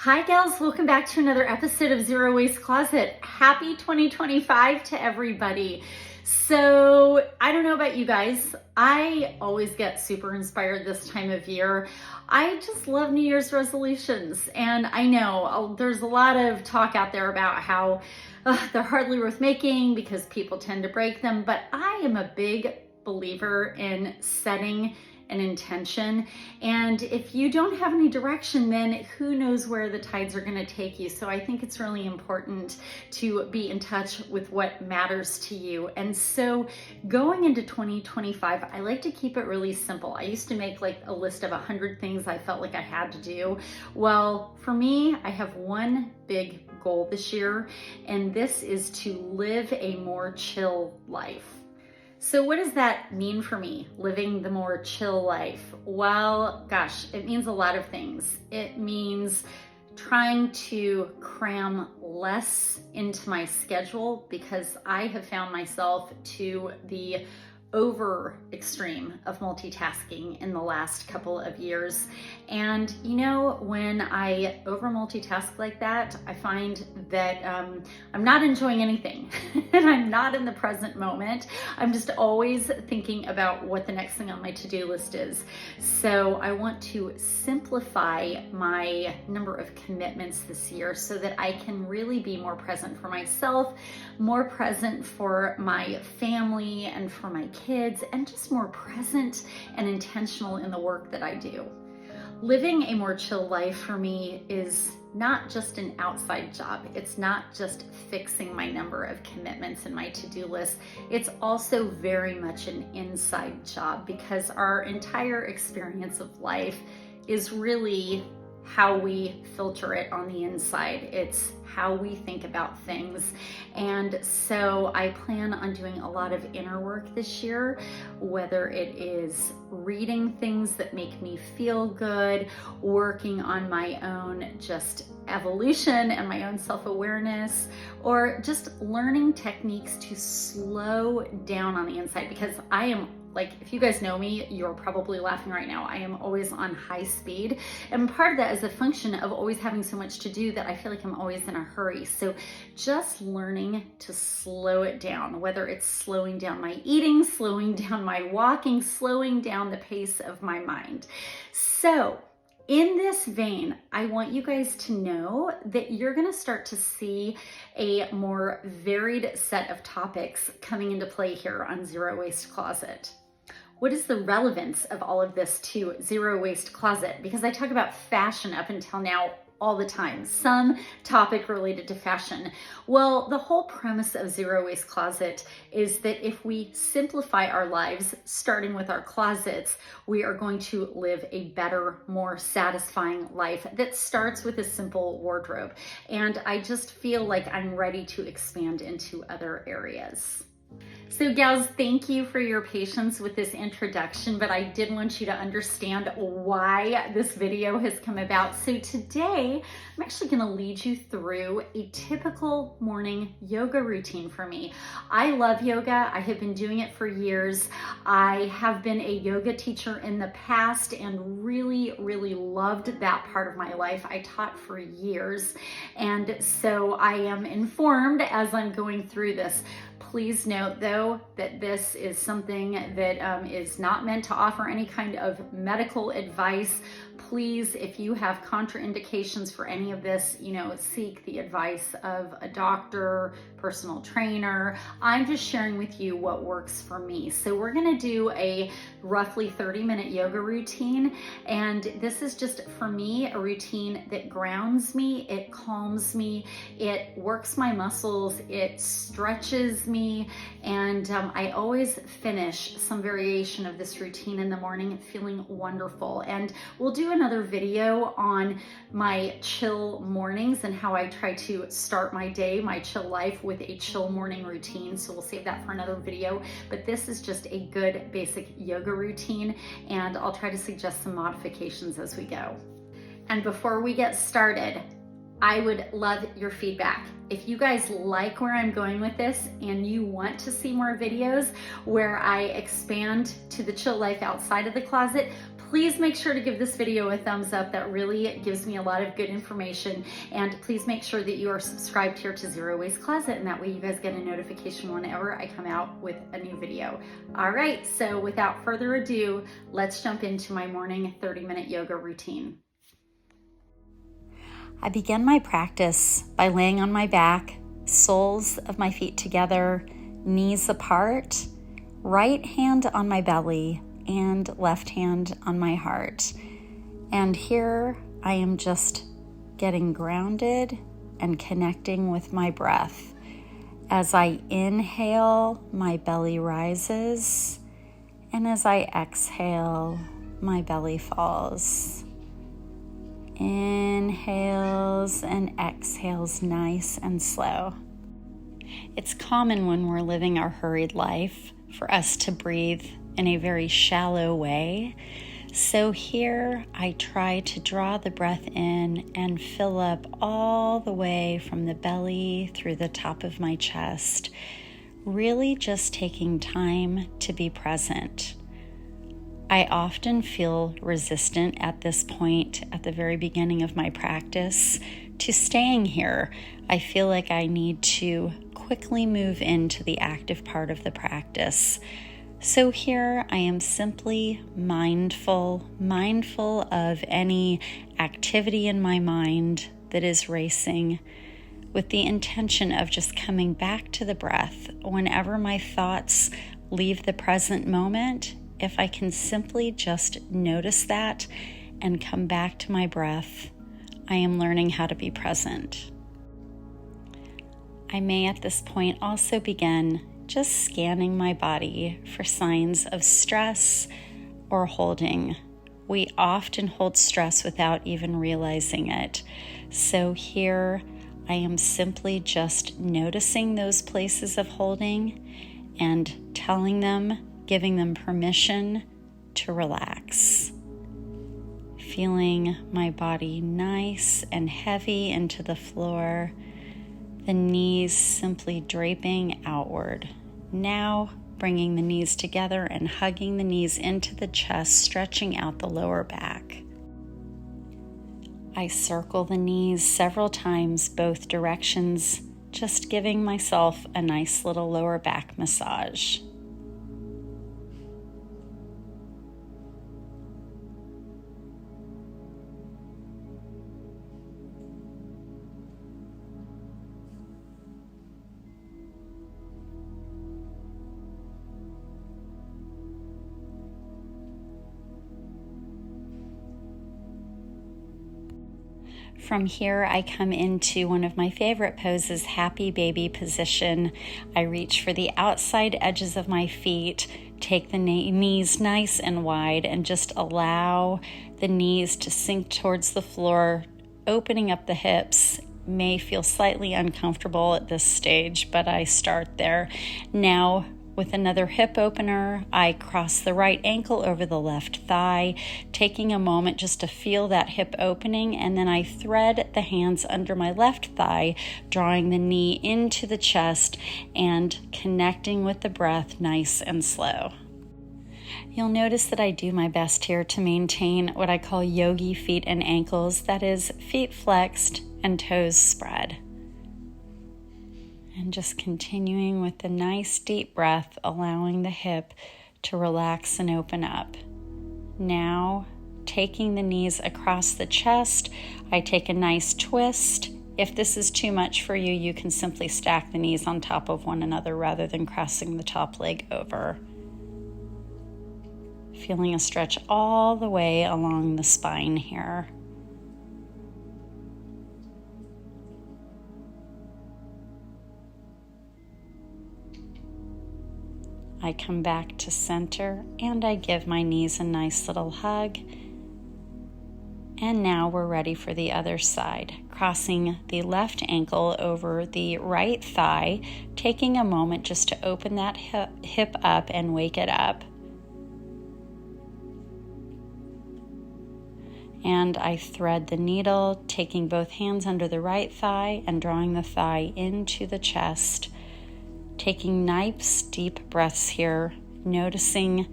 Hi gals, welcome back to another episode of Zero Waste Closet. Happy 2025 to everybody. So I don't know about you guys, I always get super inspired this time of year. I just love New Year's resolutions, and I know there's a lot of talk out there about how they're hardly worth making because people tend to break them, but I am a big believer in setting an intention, and if you don't have any direction, then who knows where the tides are going to take you. So I think it's really important to be in touch with what matters to you. And so going into 2025, I like to keep it really simple. I used to make like a list of 100 things I felt like I had to do. Well, for me, I have one big goal this year, and this is to live a more chill life. So what does that mean for me, living the more chill life? Well, gosh, it means a lot of things. It means trying to cram less into my schedule because I have found myself to the over extreme of multitasking in the last couple of years. And you know, when I over multitask like that, I find that I'm not enjoying anything and I'm not in the present moment. I'm just always thinking about what the next thing on my to-do list is. So I want to simplify my number of commitments this year so that I can really be more present for myself, more present for my family and for my kids, and just more present and intentional in the work that I do. Living a more chill life for me is not just an outside job. It's not just fixing my number of commitments in my to-do list. It's also very much an inside job because our entire experience of life is really how we filter it on the inside. It's how we think about things. And so I plan on doing a lot of inner work this year, whether it is reading things that make me feel good, working on my own just evolution and my own self-awareness, or just learning techniques to slow down on the inside, because I am, like, if you guys know me, you're probably laughing right now. I am always on high speed. And part of that is a function of always having so much to do that I feel like I'm always in a hurry. So just learning to slow it down, whether it's slowing down my eating, slowing down my walking, slowing down the pace of my mind. So in this vein, I want you guys to know that you're going to start to see a more varied set of topics coming into play here on Zero Waste Closet. What is the relevance of all of this to Zero Waste Closet? Because I talk about fashion up until now all the time, some topic related to fashion. Well, the whole premise of Zero Waste Closet is that if we simplify our lives, starting with our closets, we are going to live a better, more satisfying life that starts with a simple wardrobe. And I just feel like I'm ready to expand into other areas. So gals, thank you for your patience with this introduction, but I did want you to understand why this video has come about. So today, I'm actually gonna lead you through a typical morning yoga routine for me. I love yoga. I have been doing it for years. I have been a yoga teacher in the past and really, really loved that part of my life. I taught for years. And so I am informed as I'm going through this. Please note though that this is something that is not meant to offer any kind of medical advice. Please, if you have contraindications for any of this, seek the advice of a doctor, personal trainer. I'm just sharing with you what works for me. So we're gonna do a roughly 30-minute yoga routine. And this is just, for me, a routine that grounds me, it calms me, it works my muscles, it stretches me. And I always finish some variation of this routine in the morning feeling wonderful. And we'll do another video on my chill mornings and how I try to start my day, my chill life, with a chill morning routine. So we'll save that for another video. But this is just a good basic yoga routine, and I'll try to suggest some modifications as we go. And before we get started, I would love your feedback. If you guys like where I'm going with this and you want to see more videos where I expand to the chill life outside of the closet, please make sure to give this video a thumbs up. That really gives me a lot of good information. And please make sure that you are subscribed here to Zero Waste Closet, and that way you guys get a notification whenever I come out with a new video. All right, so without further ado, let's jump into my morning 30-minute yoga routine. I begin my practice by laying on my back, soles of my feet together, knees apart, right hand on my belly and left hand on my heart. And here I am just getting grounded and connecting with my breath. As I inhale, my belly rises, and as I exhale, my belly falls. Inhales and exhales, nice and slow. It's common when we're living our hurried life for us to breathe in a very shallow way. So here I try to draw the breath in and fill up all the way from the belly through the top of my chest, really just taking time to be present. I often feel resistant at this point, at the very beginning of my practice, to staying here. I feel like I need to quickly move into the active part of the practice. So here I am simply mindful of any activity in my mind that is racing, with the intention of just coming back to the breath. Whenever my thoughts leave the present moment, if I can simply just notice that and come back to my breath, I am learning how to be present. I may at this point also begin just scanning my body for signs of stress or holding. We often hold stress without even realizing it. So here I am simply just noticing those places of holding and telling them, giving them permission to relax. Feeling my body nice and heavy into the floor, the knees simply draping outward. Now bringing the knees together and hugging the knees into the chest, stretching out the lower back. I circle the knees several times both directions, just giving myself a nice little lower back massage. From here, I come into one of my favorite poses, happy baby position. I reach for the outside edges of my feet, take the knees nice and wide, and just allow the knees to sink towards the floor, opening up the hips. May feel slightly uncomfortable at this stage, but I start there. Now, with another hip opener, I cross the right ankle over the left thigh, taking a moment just to feel that hip opening, and then I thread the hands under my left thigh, drawing the knee into the chest and connecting with the breath nice and slow. You'll notice that I do my best here to maintain what I call yogi feet and ankles, that is, feet flexed and toes spread. And just continuing with the nice deep breath, allowing the hip to relax and open up. Now, taking the knees across the chest, I take a nice twist. If this is too much for you, you can simply stack the knees on top of one another rather than crossing the top leg over. Feeling a stretch all the way along the spine here. I come back to center and I give my knees a nice little hug. And now we're ready for the other side, crossing the left ankle over the right thigh, taking a moment just to open that hip up and wake it up. And I thread the needle, taking both hands under the right thigh and drawing the thigh into the chest. Taking nice deep breaths here, noticing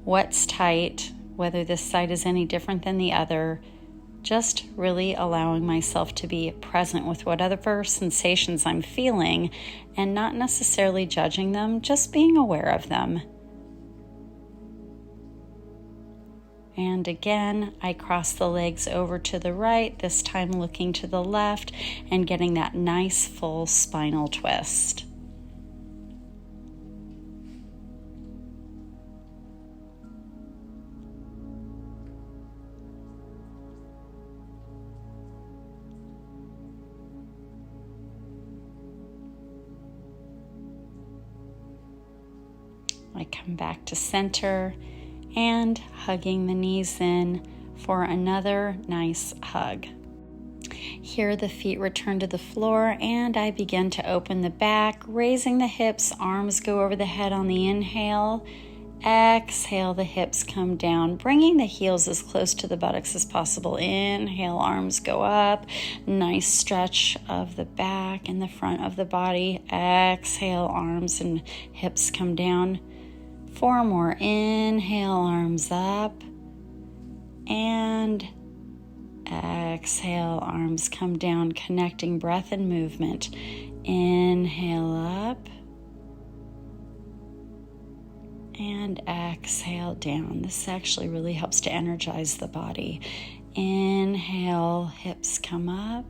what's tight, whether this side is any different than the other. Just really allowing myself to be present with whatever sensations I'm feeling and not necessarily judging them, just being aware of them. And again, I cross the legs over to the right, this time looking to the left and getting that nice full spinal twist. I come back to center and hugging the knees in for another nice hug. Here the feet return to the floor and I begin to open the back, raising the hips, arms go over the head on the inhale. Exhale, the hips come down, bringing the heels as close to the buttocks as possible. Inhale, arms go up. Nice stretch of the back and the front of the body. Exhale, arms and hips come down. 4 more. Inhale, arms up. And exhale, arms come down, connecting breath and movement. Inhale up. And exhale down. This actually really helps to energize the body. Inhale, hips come up.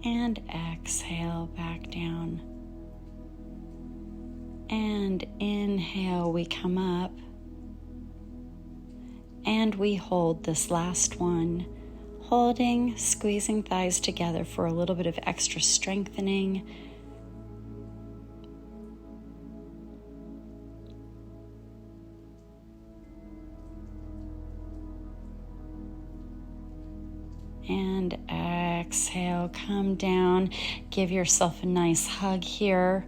And exhale, back down. And inhale, we come up. And we hold this last one. Holding, squeezing thighs together for a little bit of extra strengthening. And exhale, come down. Give yourself a nice hug here.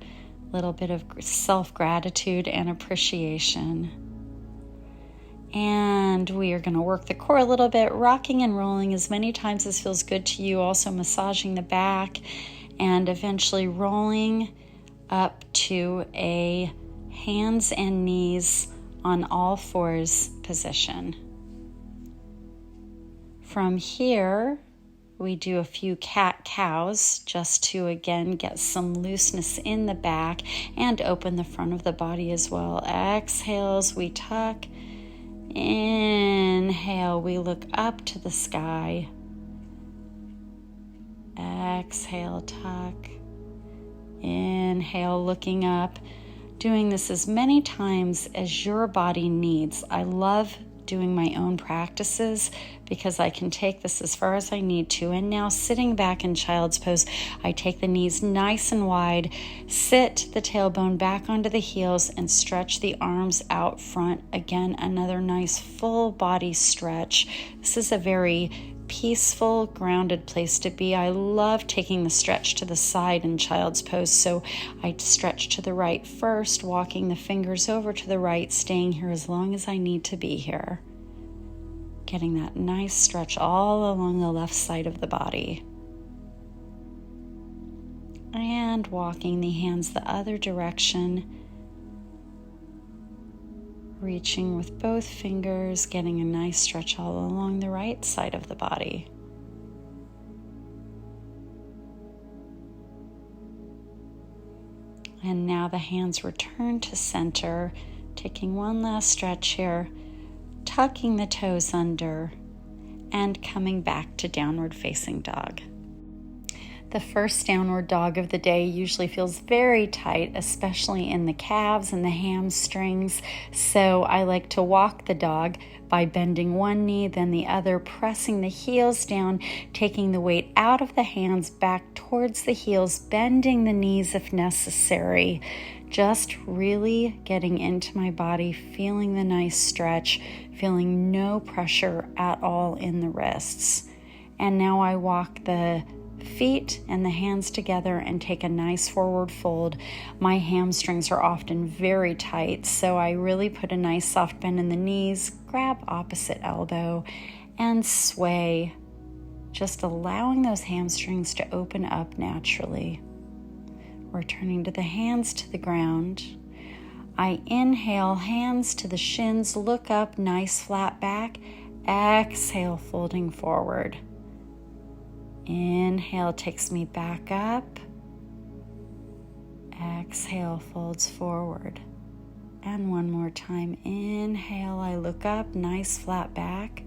A little bit of self-gratitude and appreciation. And we are going to work the core a little bit, rocking and rolling as many times as feels good to you. Also massaging the back and eventually rolling up to a hands and knees on all fours position. From here, we do a few cat-cows just to, again, get some looseness in the back and open the front of the body as well. Exhales, we tuck. Inhale, we look up to the sky. Exhale, tuck. Inhale, looking up. Doing this as many times as your body needs. I love doing my own practices because I can take this as far as I need to. And now sitting back in child's pose, I take the knees nice and wide, sit the tailbone back onto the heels and stretch the arms out front. Again, another nice full body stretch. This is a very peaceful, grounded place to be. I love taking the stretch to the side in child's pose. So I stretch to the right first, walking the fingers over to the right, staying here as long as I need to be here. Getting that nice stretch all along the left side of the body. And walking the hands the other direction. Reaching with both fingers, getting a nice stretch all along the right side of the body. And now the hands return to center, taking one last stretch here, tucking the toes under, and coming back to downward facing dog. The first downward dog of the day usually feels very tight, especially in the calves and the hamstrings. So I like to walk the dog by bending one knee, then the other, pressing the heels down, taking the weight out of the hands back towards the heels, bending the knees if necessary. Just really getting into my body, feeling the nice stretch, feeling no pressure at all in the wrists. And now I walk the feet and the hands together and take a nice forward fold. My hamstrings are often very tight, so I really put a nice soft bend in the knees, grab opposite elbow, and sway, just allowing those hamstrings to open up naturally. Returning to the hands to the ground. I inhale, hands to the shins, look up, nice flat back. Exhale, folding forward. Inhale takes me back up. Exhale folds forward. And one more time. Inhale, I look up, nice flat back.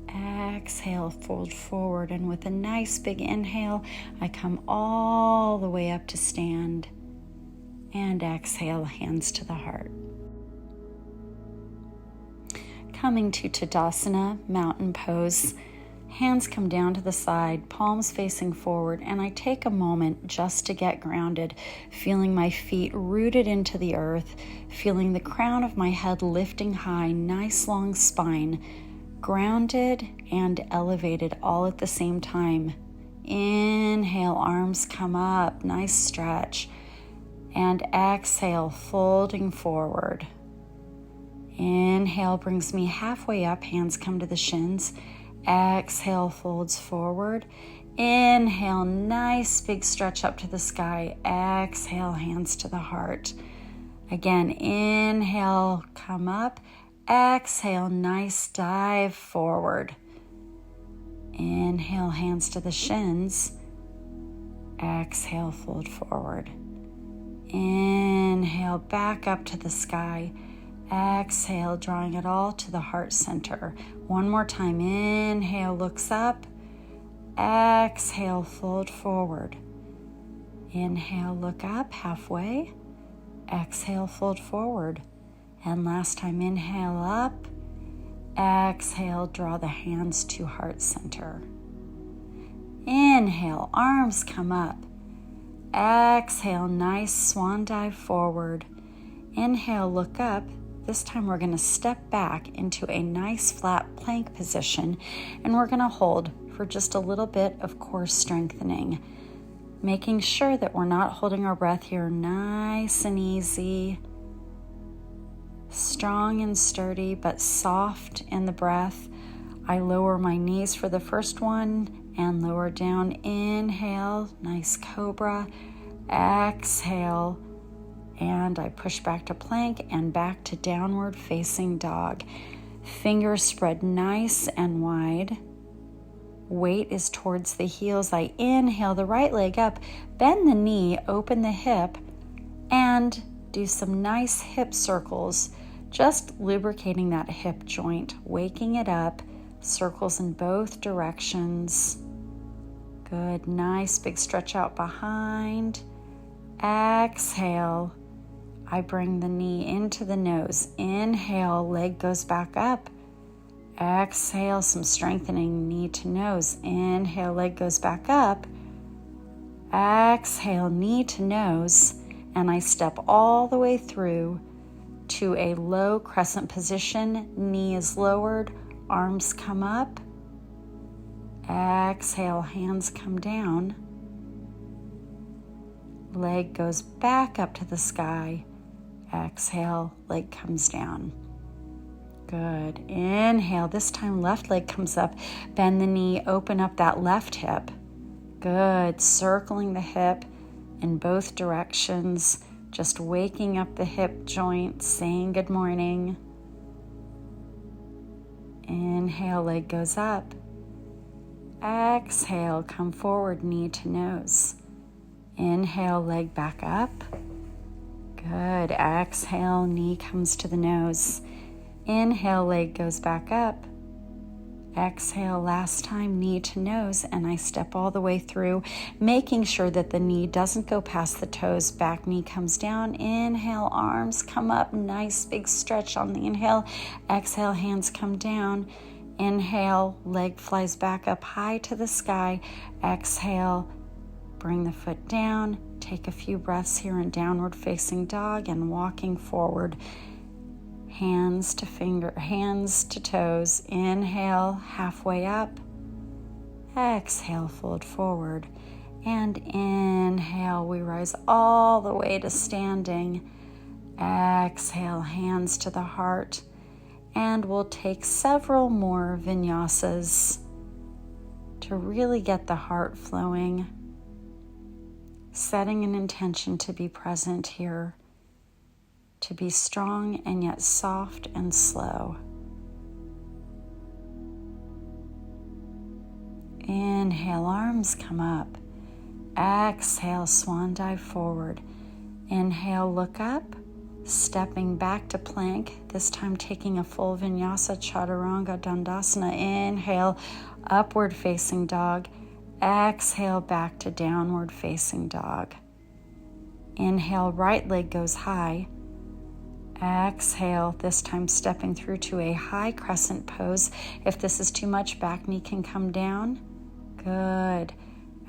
Exhale, fold forward. And with a nice big inhale, I come all the way up to stand. And exhale, hands to the heart. Coming to Tadasana, mountain pose. Hands come down to the side, palms facing forward, and I take a moment just to get grounded, feeling my feet rooted into the earth, feeling the crown of my head lifting high, nice long spine, grounded and elevated all at the same time. Inhale, arms come up, nice stretch, and exhale, folding forward. Inhale brings me halfway up, hands come to the shins. Exhale, folds forward. Inhale, nice big stretch up to the sky. Exhale, hands to the heart. Again, inhale, come up. Exhale, nice dive forward. Inhale, hands to the shins. Exhale, fold forward. Inhale, back up to the sky. Exhale, drawing it all to the heart center. One more time. Inhale, looks up. Exhale, fold forward. Inhale, look up halfway. Exhale, fold forward. And last time, inhale up. Exhale, draw the hands to heart center. Inhale, arms come up. Exhale, nice swan dive forward. Inhale, look up. This time we're going to step back into a nice flat plank position, and we're going to hold for just a little bit of core strengthening, making sure that we're not holding our breath here. Nice and easy, strong and sturdy, but soft in the breath. I lower my knees for the first one and lower down. Inhale, nice cobra. Exhale, and I push back to plank and back to downward facing dog. Fingers spread nice and wide. Weight is towards the heels. I inhale the right leg up, bend the knee, open the hip, and do some nice hip circles, just lubricating that hip joint, waking it up, circles in both directions. Good, nice big stretch out behind. Exhale, I bring the knee into the nose. Inhale, leg goes back up. Exhale, some strengthening, knee to nose. Inhale, leg goes back up. Exhale, knee to nose. And I step all the way through to a low crescent position. Knee is lowered, arms come up. Exhale, hands come down. Leg goes back up to the sky. Exhale, leg comes down. Good. Inhale. This time left leg comes up. Bend the knee, open up that left hip. Good. Circling the hip in both directions. Just waking up the hip joint, saying good morning. Inhale, leg goes up. Exhale, come forward, knee to nose. Inhale, leg back up. Good. Exhale, knee comes to the nose. Inhale, leg goes back up. Exhale, last time, knee to nose, and I step all the way through, making sure that the knee doesn't go past the toes. Back knee comes down. Inhale, arms come up. Nice big stretch on the inhale. Exhale, hands come down. Inhale, leg flies back up high to the sky. Exhale, bring the foot down. Take a few breaths here in downward facing dog and walking forward. Hands to toes. Inhale, halfway up. Exhale, fold forward. And inhale, we rise all the way to standing. Exhale, hands to the heart. And we'll take several more vinyasas to really get the heart flowing. Setting an intention to be present here to be strong and yet soft and slow. Inhale, arms come up. Exhale, swan dive forward. Inhale, look up, stepping back to plank, this time taking a full vinyasa, chaturanga, dandasana. Inhale, upward facing dog. Exhale, back to downward facing dog. Inhale, right leg goes high. Exhale, this time stepping through to a high crescent pose. If this is too much, back knee can come down. Good.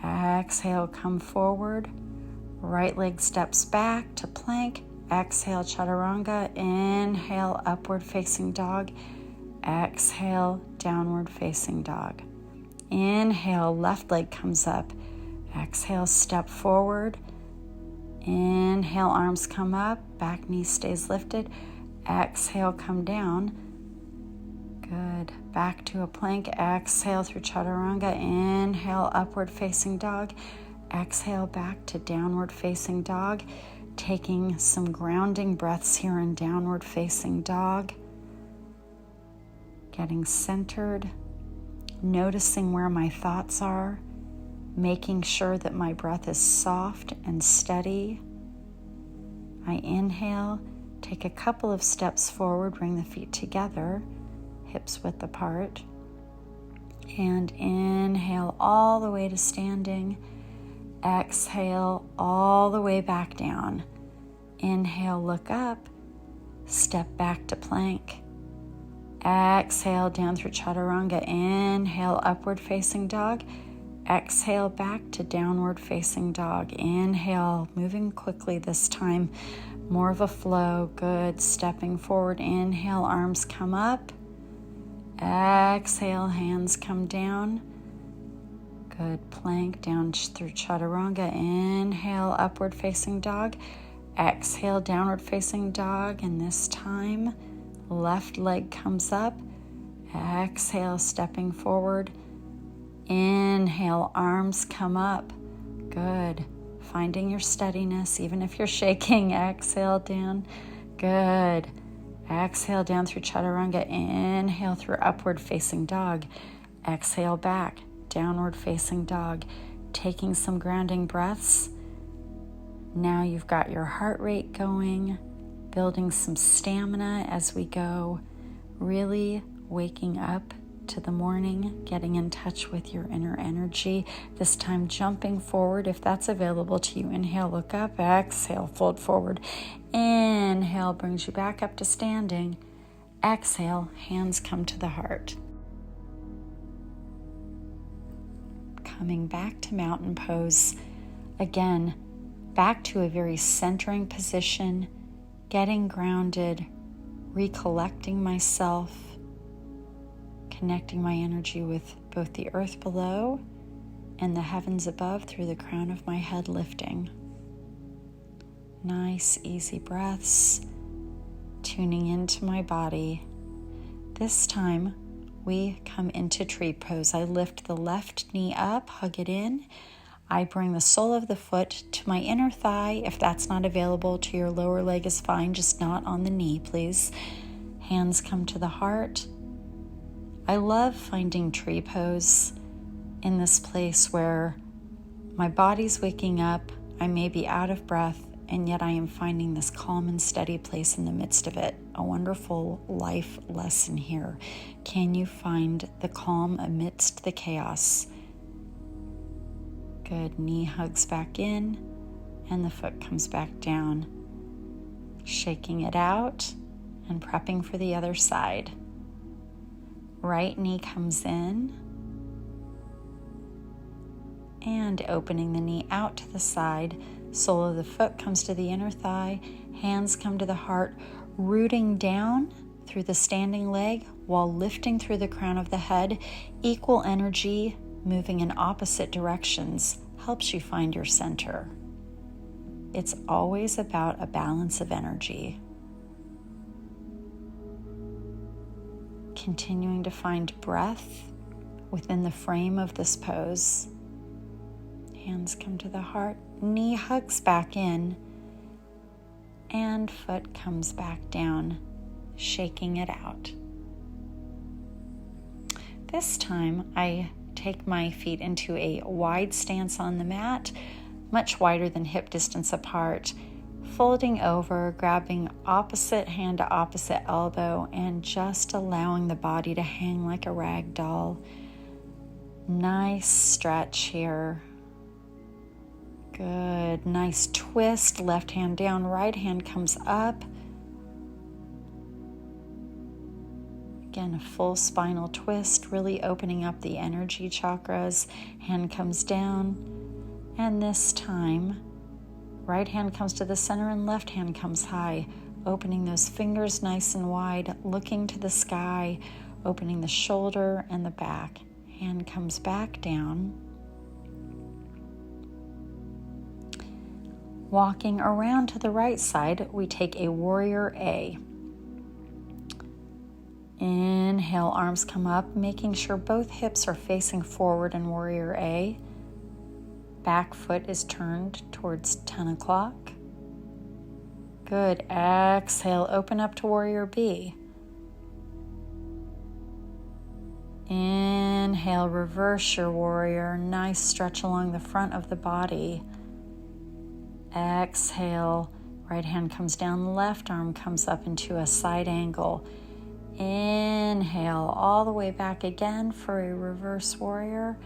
Exhale, come forward. Right leg steps back to plank. Exhale, chaturanga. Inhale, upward facing dog. Exhale, downward facing dog. Inhale, left leg comes up. Exhale, step forward. Inhale, arms come up. Back knee stays lifted. Exhale, come down. Good. Back to a plank. Exhale through chaturanga. Inhale, upward facing dog. Exhale, back to downward facing dog. Taking some grounding breaths here in downward facing dog. Getting centered. Noticing where my thoughts are. Making sure that my breath is soft and steady. I inhale, take a couple of steps forward, bring the feet together, hips width apart. And inhale all the way to standing. Exhale all the way back down. Inhale, look up, step back to plank. Exhale down through chaturanga. Inhale, upward facing dog. Exhale, back to downward facing dog. Inhale, moving quickly this time, more of a flow. Good, stepping forward. Inhale, arms come up. Exhale, hands come down. Good, plank down through chaturanga. Inhale, upward facing dog. Exhale, downward facing dog. And this time, left leg comes up. Exhale, stepping forward. Inhale, arms come up. Good. Finding your steadiness, even if you're shaking. Exhale down. Good. Exhale down through chaturanga. Inhale through upward facing dog. Exhale back. Downward facing dog. Taking some grounding breaths. Now you've got your heart rate going. Building some stamina as we go. Really waking up to the morning, getting in touch with your inner energy. This time jumping forward if that's available to you. Inhale, look up. Exhale, fold forward. Inhale brings you back up to standing. Exhale, hands come to the heart. Coming back to mountain pose. Again, back to a very centering position, getting grounded, recollecting myself, connecting my energy with both the earth below and the heavens above through the crown of my head lifting. Nice, easy breaths, tuning into my body. This time, we come into tree pose. I lift the left knee up, hug it in. I bring the sole of the foot to my inner thigh. If that's not available to your lower leg is fine, just not on the knee, please. Hands come to the heart. I love finding tree pose in this place where my body's waking up, I may be out of breath, and yet I am finding this calm and steady place in the midst of it. A wonderful life lesson here. Can you find the calm amidst the chaos? Good, knee hugs back in, and the foot comes back down. Shaking it out and prepping for the other side. Right knee comes in and opening the knee out to the side. Sole of the foot comes to the inner thigh. Hands come to the heart, rooting down through the standing leg while lifting through the crown of the head. Equal energy moving in opposite directions helps you find your center. It's always about a balance of energy. Continuing to find breath within the frame of this pose. Hands come to the heart, knee hugs back in, and foot comes back down, shaking it out. This time I take my feet into a wide stance on the mat, much wider than hip distance apart, folding over, grabbing opposite hand to opposite elbow, and just allowing the body to hang like a rag doll. Nice stretch here. Good. Nice twist. Left hand down, right hand comes up. Again, a full spinal twist, really opening up the energy chakras. Hand comes down. And this time, right hand comes to the center and left hand comes high, opening those fingers nice and wide, looking to the sky, opening the shoulder and the back. Hand comes back down. Walking around to the right side, we take a warrior A. Inhale, arms come up, making sure both hips are facing forward in warrior A. Back foot is turned towards 10 o'clock. Good. Exhale, open up to warrior B. Inhale, reverse your warrior. Nice stretch along the front of the body. Exhale, right hand comes down, left arm comes up into a side angle. Inhale, all the way back again for a reverse warrior.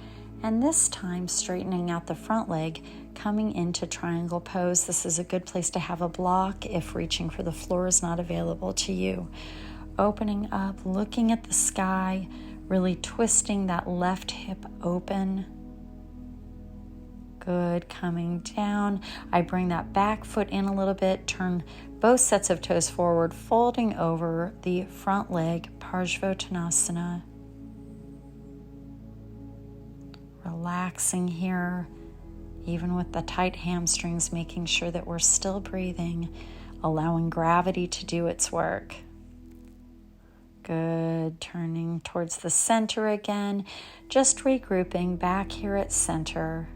And this time, straightening out the front leg, coming into triangle pose. This is a good place to have a block if reaching for the floor is not available to you. Opening up, looking at the sky, really twisting that left hip open. Good, coming down. I bring that back foot in a little bit, turn both sets of toes forward, folding over the front leg, Parsvottanasana. Relaxing here, even with the tight hamstrings, making sure that we're still breathing, allowing gravity to do its work. Good, turning towards the center again, just regrouping back here at center.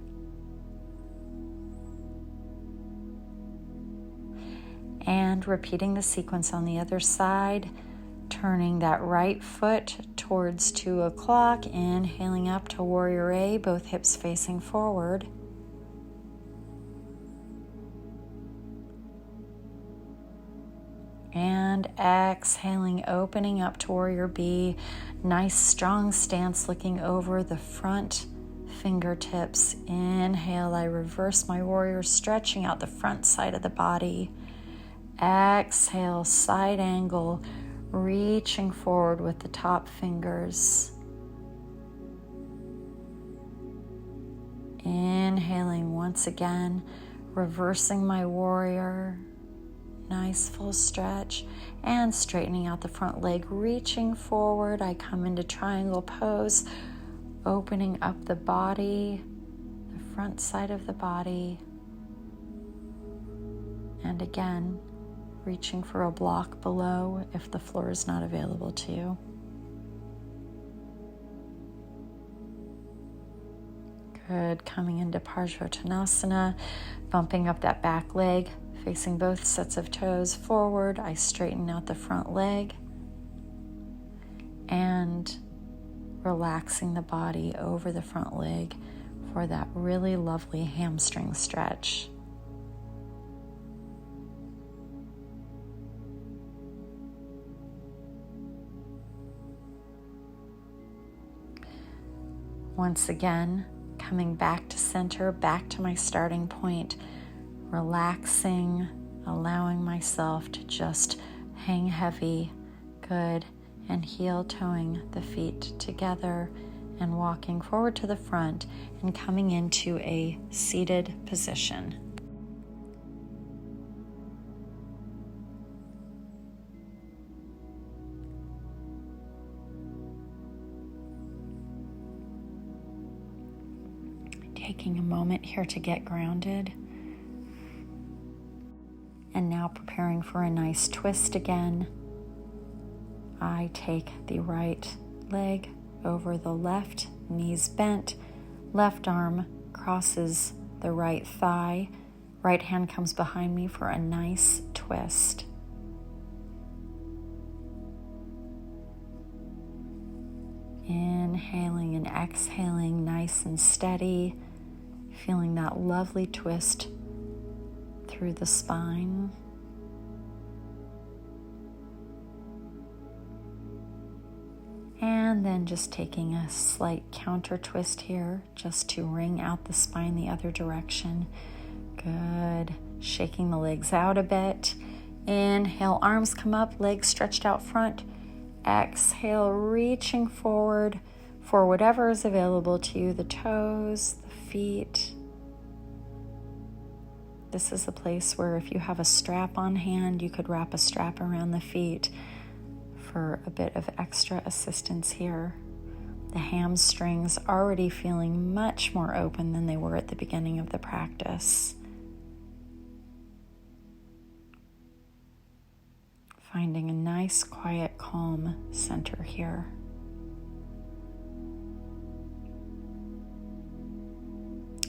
And repeating the sequence on the other side, turning that right foot towards 2 o'clock, inhaling up to warrior A, both hips facing forward. And exhaling, opening up to warrior B. Nice strong stance, looking over the front fingertips. Inhale, I reverse my warrior, stretching out the front side of the body. Exhale, side angle, reaching forward with the top fingers. Inhaling once again, reversing my warrior. Nice full stretch, and straightening out the front leg, reaching forward. I come into triangle pose, opening up the body, the front side of the body. And again, reaching for a block below if the floor is not available to you. Good, coming into Parsvottanasana, bumping up that back leg, facing both sets of toes forward. I straighten out the front leg and relaxing the body over the front leg for that really lovely hamstring stretch. Once again, coming back to center, back to my starting point, relaxing, allowing myself to just hang heavy, good, and heel toeing the feet together and walking forward to the front and coming into a seated position. Taking a moment here to get grounded. And now preparing for a nice twist again. I take the right leg over the left, knees bent, left arm crosses the right thigh, Right hand comes behind me for a nice twist. Inhaling and exhaling nice and steady, feeling that lovely twist through the spine. And then just taking a slight counter twist here, just to wring out the spine the other direction. Good. Shaking the legs out a bit. Inhale, arms come up, legs stretched out front. Exhale, reaching forward for whatever is available to you, the toes, the feet. This is a place where if you have a strap on hand, you could wrap a strap around the feet for a bit of extra assistance here. The hamstrings already feeling much more open than they were at the beginning of the practice. Finding a nice, quiet, calm center here.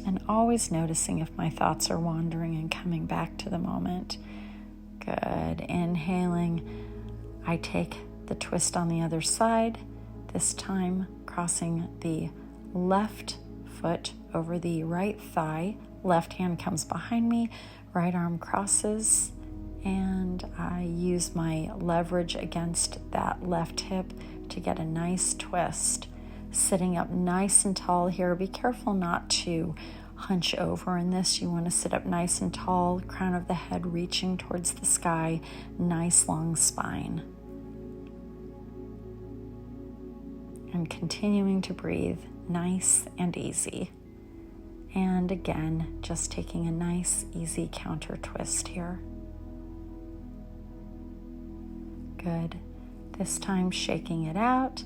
And always noticing if my thoughts are wandering and coming back to the moment. Good. Inhaling, I take the twist on the other side, this time crossing the left foot over the right thigh. Left hand comes behind me, right arm crosses, and I use my leverage against that left hip to get a nice twist. Sitting up nice and tall here. Be careful not to hunch over in this. You want to sit up nice and tall, crown of the head reaching towards the sky, nice long spine. And continuing to breathe nice and easy. And again, just taking a nice, easy counter twist here. Good. This time shaking it out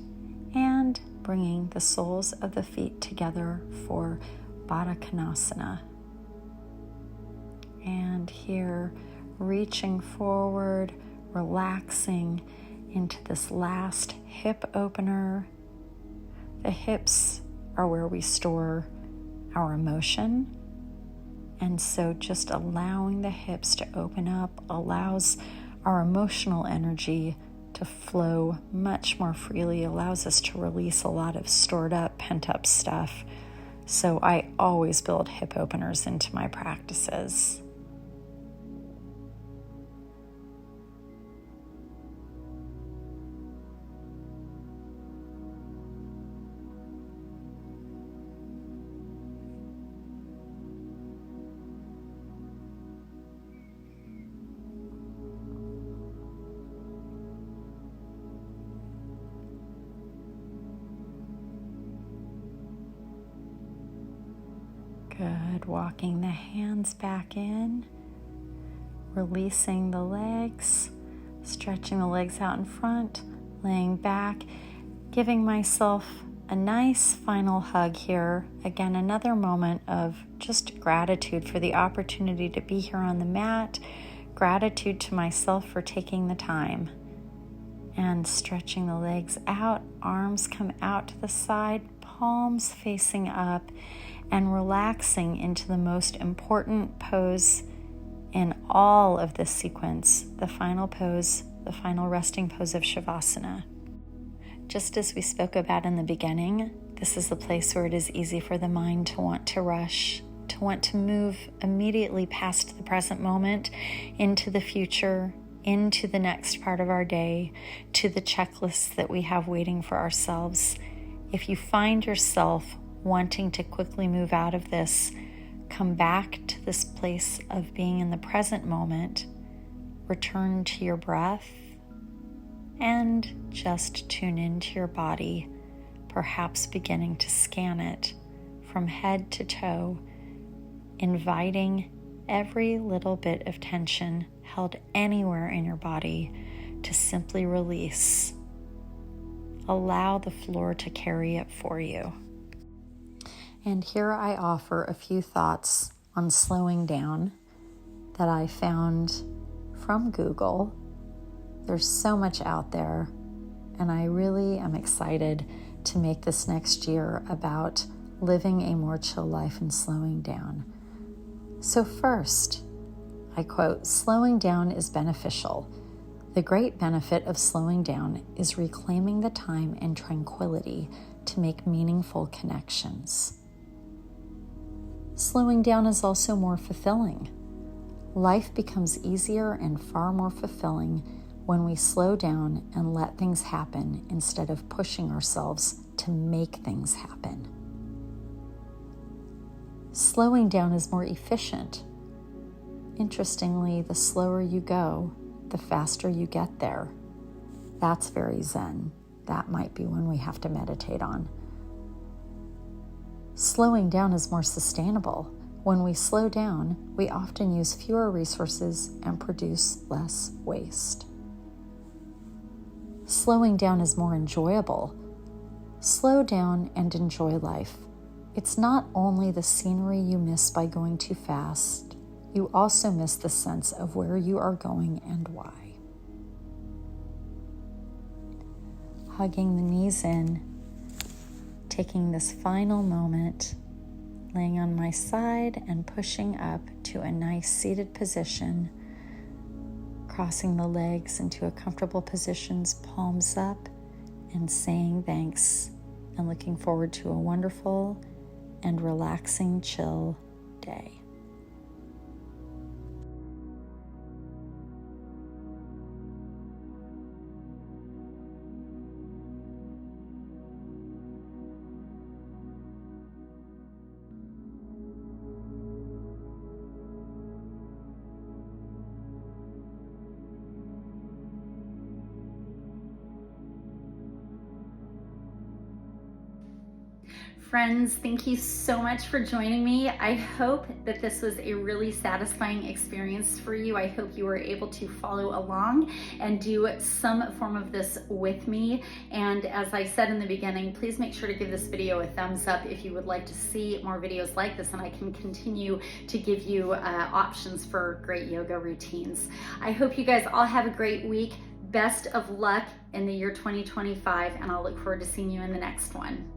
and bringing the soles of the feet together for Baddha Konasana. And here, reaching forward, relaxing into this last hip opener. The hips are where we store our emotion. And so just allowing the hips to open up allows our emotional energy to flow much more freely, allows us to release a lot of stored up, pent up stuff. So I always build hip openers into my practices. Good. Walking the hands back in, releasing the legs, stretching the legs out in front, laying back, giving myself a nice final hug here. Again, another moment of just gratitude for the opportunity to be here on the mat, gratitude to myself for taking the time. And stretching the legs out, arms come out to the side, palms facing up, and relaxing into the most important pose in all of this sequence, the final pose, the final resting pose of Shavasana. Just as we spoke about in the beginning, this is the place where it is easy for the mind to want to rush, to want to move immediately past the present moment into the future, into the next part of our day, to the checklists that we have waiting for ourselves. If you find yourself wanting to quickly move out of this, come back to this place of being in the present moment, return to your breath, and just tune into your body, perhaps beginning to scan it from head to toe, inviting every little bit of tension held anywhere in your body to simply release. Allow the floor to carry it for you. And here I offer a few thoughts on slowing down that I found from Google. There's so much out there, and I really am excited to make this next year about living a more chill life and slowing down. So first, I quote, "Slowing down is beneficial. The great benefit of slowing down is reclaiming the time and tranquility to make meaningful connections." Slowing down is also more fulfilling. Life becomes easier and far more fulfilling when we slow down and let things happen instead of pushing ourselves to make things happen. Slowing down is more efficient. Interestingly, the slower you go, the faster you get there. That's very Zen. That might be one we have to meditate on. Slowing down is more sustainable. When we slow down, we often use fewer resources and produce less waste. Slowing down is more enjoyable. Slow down and enjoy life. It's not only the scenery you miss by going too fast, you also miss the sense of where you are going and why. Hugging the knees in, taking this final moment, laying on my side and pushing up to a nice seated position, crossing the legs into a comfortable position, palms up, and saying thanks and looking forward to a wonderful and relaxing, chill day. Friends, thank you so much for joining me. I hope that this was a really satisfying experience for you. I hope you were able to follow along and do some form of this with me. And as I said in the beginning, please make sure to give this video a thumbs up if you would like to see more videos like this, and I can continue to give you options for great yoga routines. I hope you guys all have a great week. Best of luck in the year 2025, and I'll look forward to seeing you in the next one.